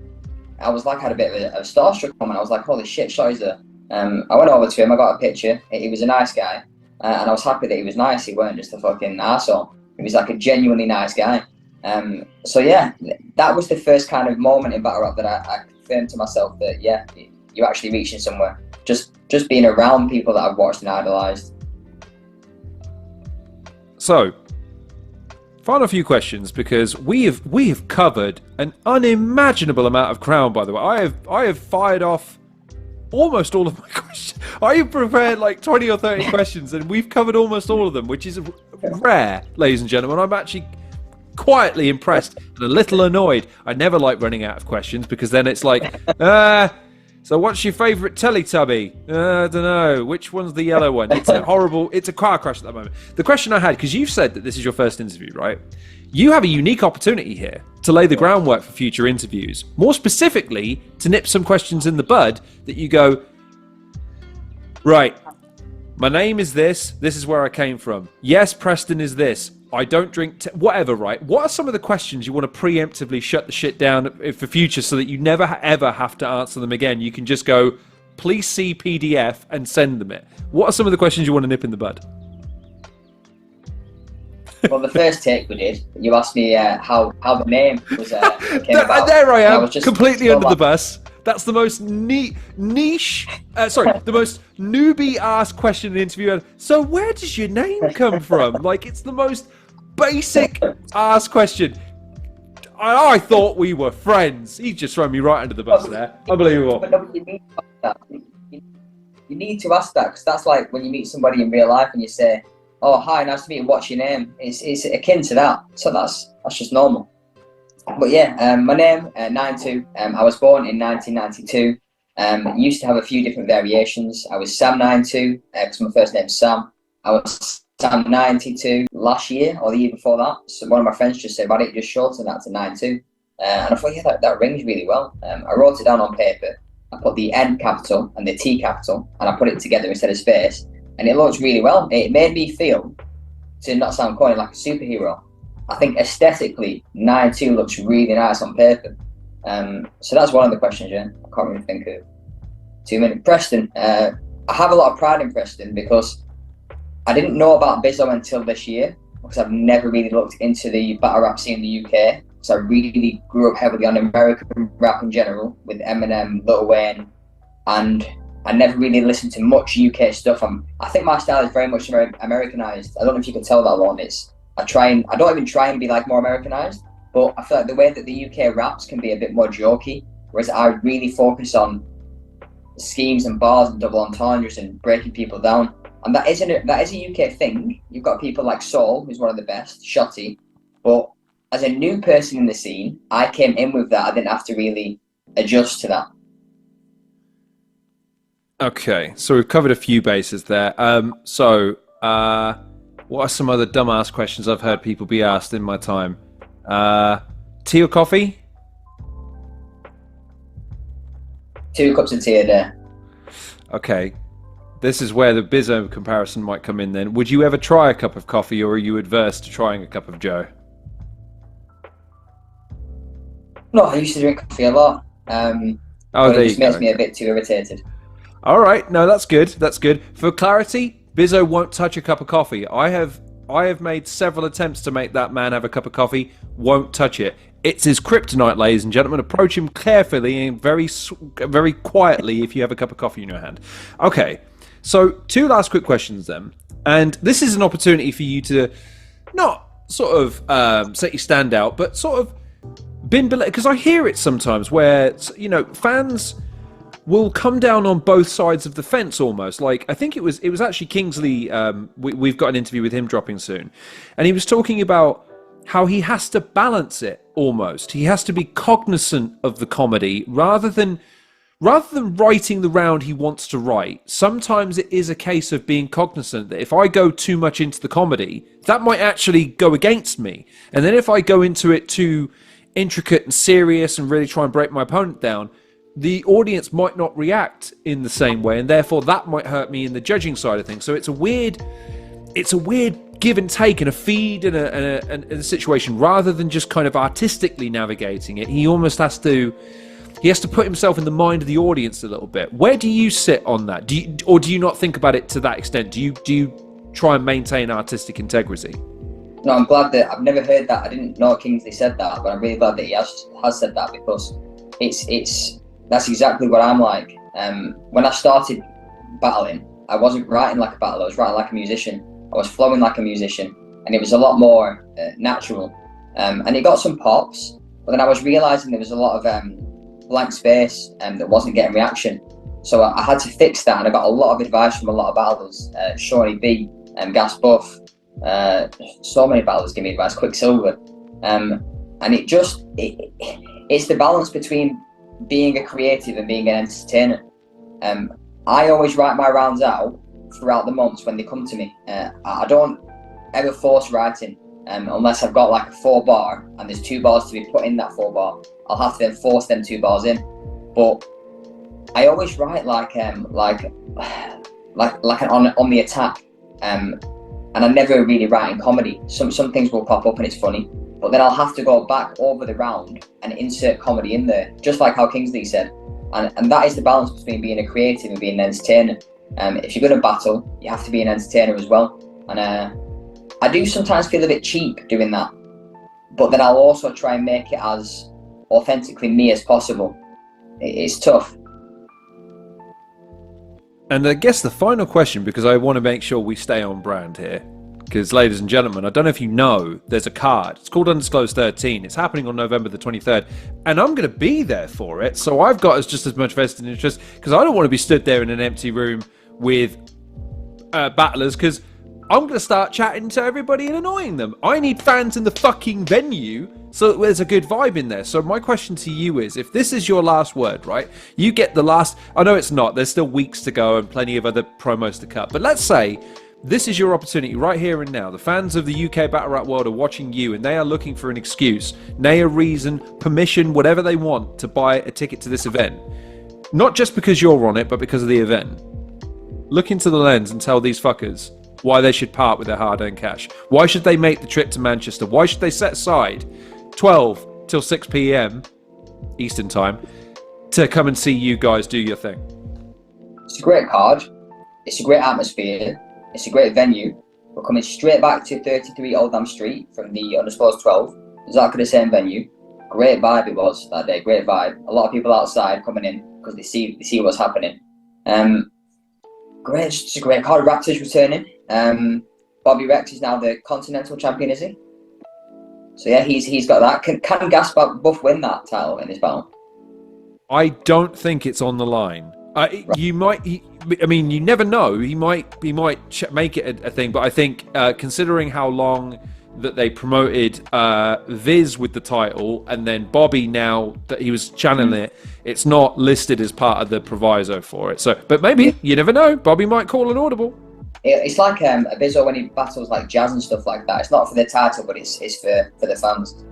I was like, I had a bit of a starstruck moment. I was like, holy shit, Shotty's there. I went over to him, I got a picture. He was a nice guy, and I was happy that he was nice. He weren't just a fucking arsehole. He was like a genuinely nice guy. So yeah, that was the first kind of moment in battle rap that I confirmed to myself that, yeah, you're actually reaching somewhere. Just being around people that I've watched and idolized. So, final few questions, because we have covered an unimaginable amount of ground. By the way, I have fired off almost all of my questions. I have prepared like 20 or 30 questions, and we've covered almost all of them, which is rare, ladies and gentlemen. I'm actually quietly impressed and a little annoyed. I never like running out of questions, because then it's like, So what's your favourite Teletubby? I don't know. Which one's the yellow one? It's a car crash at the moment. The question I had, because you've said that this is your first interview, right? You have a unique opportunity here to lay the groundwork for future interviews. More specifically, to nip some questions in the bud that you go, right, my name is this is where I came from. Yes, Preston is this. I don't drink, whatever, right? What are some of the questions you want to preemptively shut the shit down for future so that you never ever have to answer them again? You can just go, please see PDF and send them it. What are some of the questions you want to nip in the bud? Well, the first take we did, you asked me how the name was came about. There I am, completely under the bus. That's the most the most newbie-asked question in the interview. So where does your name come from? Like, it's the most basic asked question. I thought we were friends. He just thrown me right under the bus there. Unbelievable. But no, you need to ask that, because that's like when you meet somebody in real life and you say, "Oh, hi, nice to meet you. What's your name?" It's akin to that. So that's just normal. But yeah, my name, NineTwo. I was born in 1992. Used to have a few different variations. I was Sam NineTwo, because my first name's Sam. I was Sam 92 last year or the year before that. So one of my friends just said, "Why don't you just shorten that to 92?" And I thought, yeah, that rings really well. I wrote it down on paper. I put the N capital and the T capital, and I put it together instead of space. And it looked really well. It made me feel, to not sound corny, like a superhero. I think aesthetically, 9-2 looks really nice on paper. So that's one of the questions, yeah. I can't really think of too many. Preston, I have a lot of pride in Preston because I didn't know about Bizzo until this year, because I've never really looked into the battle rap scene in the UK. So I really grew up heavily on American rap in general, with Eminem, Lil Wayne, and I never really listened to much UK stuff. I think my style is very much Americanized. I don't know if you can tell that, Lorne. I don't even try and be like more Americanized, but I feel like the way that the UK raps can be a bit more jokey, whereas I really focus on schemes and bars and double entendres and breaking people down. And that is a UK thing. You've got people like Soul, who's one of the best, Shotty, but as a new person in the scene, I came in with that. I didn't have to really adjust to that. Okay, so we've covered a few bases there. What are some other dumbass questions I've heard people be asked in my time? Tea or coffee? 2 cups of tea a day. Okay, this is where the Bizzo comparison might come in then. Would you ever try a cup of coffee, or are you adverse to trying a cup of Joe? No, I used to drink coffee a lot. It just makes me a bit too irritated. All right, no, that's good. That's good. For clarity, Bizzo won't touch a cup of coffee. I have made several attempts to make that man have a cup of coffee. Won't touch it. It's his kryptonite, ladies and gentlemen. Approach him carefully and very quietly if you have a cup of coffee in your hand. Okay, so 2 last quick questions then. And this is an opportunity for you to not sort of set your stand out, but sort of because I hear it sometimes where, you know, fans will come down on both sides of the fence almost. Like, I think it was actually Kingsley, we've got an interview with him dropping soon, and he was talking about how he has to balance it almost. He has to be cognizant of the comedy rather than writing the round he wants to write. Sometimes it is a case of being cognizant that if I go too much into the comedy, that might actually go against me. And then if I go into it too intricate and serious and really try and break my opponent down, the audience might not react in the same way, and therefore that might hurt me in the judging side of things. So it's a weird give and take and a feed and a situation, rather than just kind of artistically navigating it. He almost has to put himself in the mind of the audience a little bit. Where do you sit on that? Do you not think about it to that extent? Do you try and maintain artistic integrity? No, I'm glad that I've never heard that. I didn't know Kingsley said that, but I'm really glad that he has said that, because that's exactly what I'm like. When I started battling, I wasn't writing like a battler. I was writing like a musician. I was flowing like a musician, and it was a lot more natural. And it got some pops, but then I was realizing there was a lot of blank space that wasn't getting reaction. So I had to fix that, and I got a lot of advice from a lot of battlers. Shawnee B, Gas Buff, so many battlers give me advice. Quicksilver, and it's the balance between being a creative and being an entertainer. I always write my rounds out throughout the months when they come to me. I don't ever force writing unless I've got like a 4-bar and there's 2 bars to be put in that 4-bar. I'll have to then force them 2 bars in. But I always write like on the attack. And I never really write in comedy. Some things will pop up and it's funny, but then I'll have to go back over the round and insert comedy in there, just like how Kingsley said. And that is the balance between being a creative and being an entertainer. If you're going to battle, you have to be an entertainer as well. And I do sometimes feel a bit cheap doing that, but then I'll also try and make it as authentically me as possible. It's tough. And I guess the final question, because I want to make sure we stay on brand here, because ladies and gentlemen, I don't know if you know, there's a card. It's called Undisclosed 13. It's happening on November the 23rd, and I'm going to be there for it. So I've got just as much vested interest, because I don't want to be stood there in an empty room with battlers, because I'm going to start chatting to everybody and annoying them. I need fans in the fucking venue so that there's a good vibe in there. So my question to you is, if this is your last word, right? You get the last... I know it's not. There's still weeks to go and plenty of other promos to cut. But let's say this is your opportunity right here and now. The fans of the UK Battle Rap world are watching you and they are looking for an excuse, nay, a reason, permission, whatever they want to buy a ticket to this event. Not just because you're on it, but because of the event. Look into the lens and tell these fuckers why they should part with their hard-earned cash. Why should they make the trip to Manchester? Why should they set aside 12 till 6 p.m. Eastern time to come and see you guys do your thing? It's a great card. It's a great atmosphere. It's a great venue. We're coming straight back to 33 Oldham Street from the Undisclosed 12. Exactly the same venue. Great vibe it was that day. Great vibe. A lot of people outside coming in because they see what's happening. Great. It's just a great card. Raptor's returning. Bobby Rex is now the Continental Champion, is he? So yeah, he's got that. Can Buff win that title in his battle? I don't think it's on the line. You might. I mean, you never know. He might make it a thing. But I think, considering how long that they promoted Viz with the title, and then Bobby now that he was channeling it, it's not listed as part of the proviso for it. So, but maybe you never know. Bobby might call an audible. It's like Abizo when he battles like Jazz and stuff like that. It's not for the title, but it's for the fans.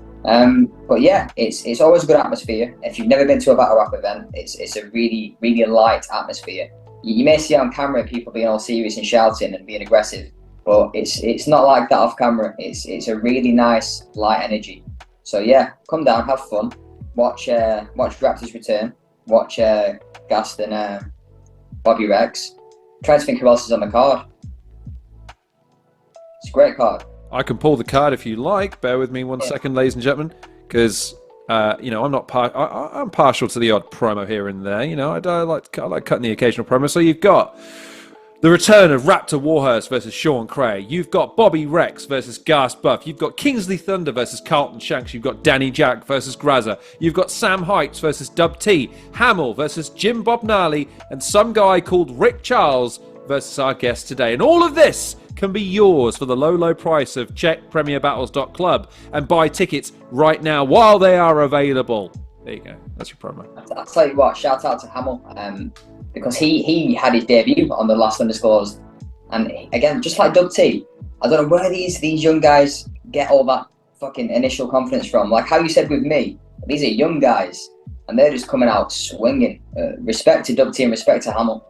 But yeah, it's always a good atmosphere. If you've never been to a battle rap event, it's a really, really light atmosphere. You may see on camera people being all serious and shouting and being aggressive, but it's not like that off camera. It's a really nice light energy. So yeah, come down, have fun, watch Raptors return, watch Gast and Bobby Rex. Try to think who else is on the card. It's a great card. I can pull the card if you like. Bear with me one second, ladies and gentlemen, because I'm not I'm partial to the odd promo here and there. I like cutting the occasional promo. So you've got the return of Raptor Warhurst versus Sean Cray. You've got Bobby Rex versus Gas Buff. You've got Kingsley Thunder versus Carlton Shanks. You've got Danny Jack versus Grazza. You've got Sam Heights versus Dub T. Hamill versus Jim Bob Gnarly. And some guy called Rick Charles versus our guest today. And all of this can be yours for the low, low price of check premierbattles.club and buy tickets right now while they are available. There you go. That's your promo. I'll tell you what, shout out to Hamill. Because he had his debut on the last Undisclosed, and again, just like Dub T, I don't know where these young guys get all that fucking initial confidence from. Like how you said with me, these are young guys, and they're just coming out swinging. Respect to Dub T and respect to Hamill.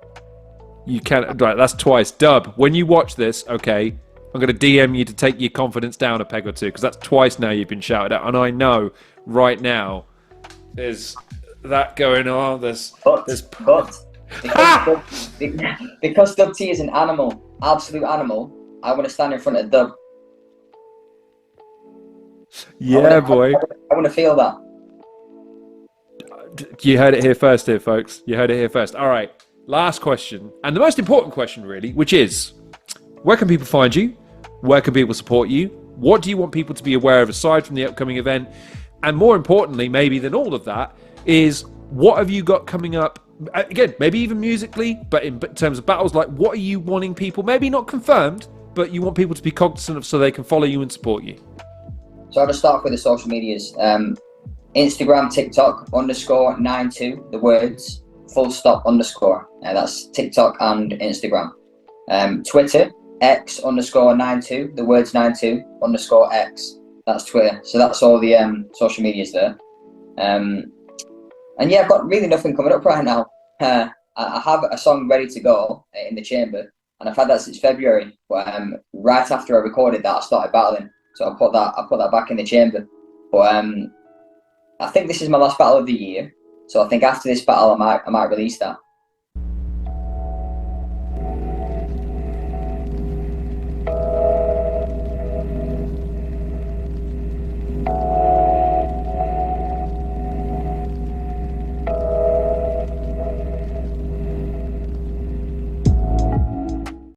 You can't. Right, that's twice. Dub, when you watch this, okay, I'm going to DM you to take your confidence down a peg or two, because that's twice now you've been shouted at, and I know right now there's that going on. Because Dub T is an animal, absolute animal, I want to stand in front of Dub. Yeah, boy. I want to feel that. You heard it here first, folks. You heard it here first. All right, last question, and the most important question, really, which is, where can people find you? Where can people support you? What do you want people to be aware of aside from the upcoming event? And more importantly, maybe than all of that, is what have you got coming up? Again, maybe even musically, but in terms of battles, like what are you wanting people, maybe not confirmed, but you want people to be cognizant of so they can follow you and support you? So I'll just start with the social medias. Instagram, TikTok, _NineTwo, the words, full stop underscore. That's TikTok and Instagram. Twitter, X _NineTwo, the words 92 _ X. That's Twitter. So that's all the social medias there. And yeah, I've got really nothing coming up right now. I have a song ready to go in the chamber, and I've had that since February. But right after I recorded that, I started battling, so I put that back in the chamber. But I think this is my last battle of the year, so I think after this battle, I might release that.